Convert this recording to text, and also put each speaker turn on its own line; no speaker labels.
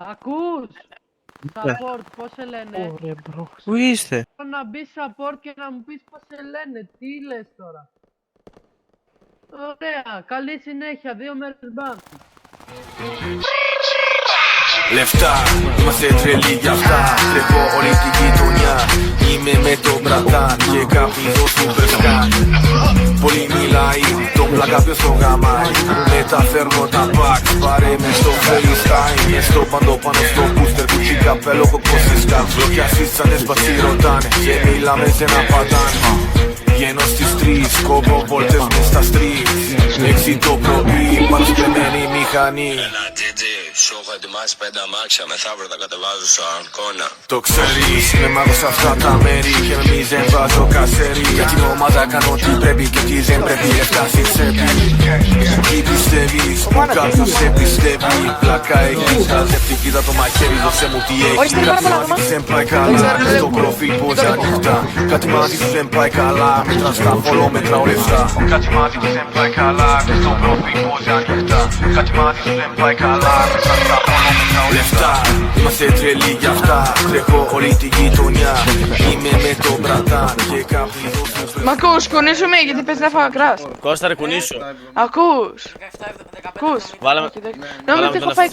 Ακούς! Support, πώς σε λένε?
Πού είστε?
Θέλω να μπει support και να μου πεις πώς σε λένε. Τι λες τώρα? Ωραία, καλή συνέχεια, 2 μέρες μπαν.
Λεφτά, είμαστε τρελοί γι' αυτά. Τρέχω όλη τη γειτονιά. Είμαι με τον μπρατάν και κάποιοι δώσουν περσκάν. Πολύ μιλάει, τον πλάκα ποιος το γαμάει. Μεταφέρνω τα packs, πάρε με στο FaceTime. Με στο παντό πάνω στο booster, κουτσί καπέλο, κοκκόσες καψο. Κι ασίστανες μπατσί ρωτάνε και μιλάμε σε ένα πατάνε. Βγαίνω στις 3, κόβω βόλτες μες στα streets. 6 το πρωί, παντσπεμένη μηχανή.
Έλα DJ, σου έχω ετοιμάσει 5 αμάξια. Μεθαύριο τα κατεβάζω σαν κόνα.
Το ξέρεις, με μάγος αυτά τα μέρη. Και με μη δεν βάζω κασέρι. Για την ομάδα κάνω τι πρέπει και τι δεν πρέπει. Έφτασε τσέπη. Τι πιστεύεις, που κάποιος σε πιστεύει. Πλάκα έχεις, χαζεύτη, κοίτα το μαχαίρι. Δώσε μου τι έχεις. Κάτι μάτι που δεν πάει καλά. Στο προφίλ πως ανοιχτά. Κάτι μάτι που δεν πάει καλά. Μέτρα στα follow, μετράω λεφτά. Κάτι μάτι που δεν πάει καλά. Στο προφίλ πως ανοιχτά. Κάτι μάτι που δεν πάει καλά. Μέτρα στα follow, μετράω λεφτά. Είμαστε τρελοί γι' αυτά. Τρέχω όλη τη γειτονιά. Είμαι με τον μπρατάν και κάποιοι δώσουν.
Μ' ακούς, κουνήσου με γιατί πες να φάω κράς.
Κώστα ρε κουνήσου.
Ακούς. Ακούς.
Βάλαμε
Νόμιζα ότι έχω φάει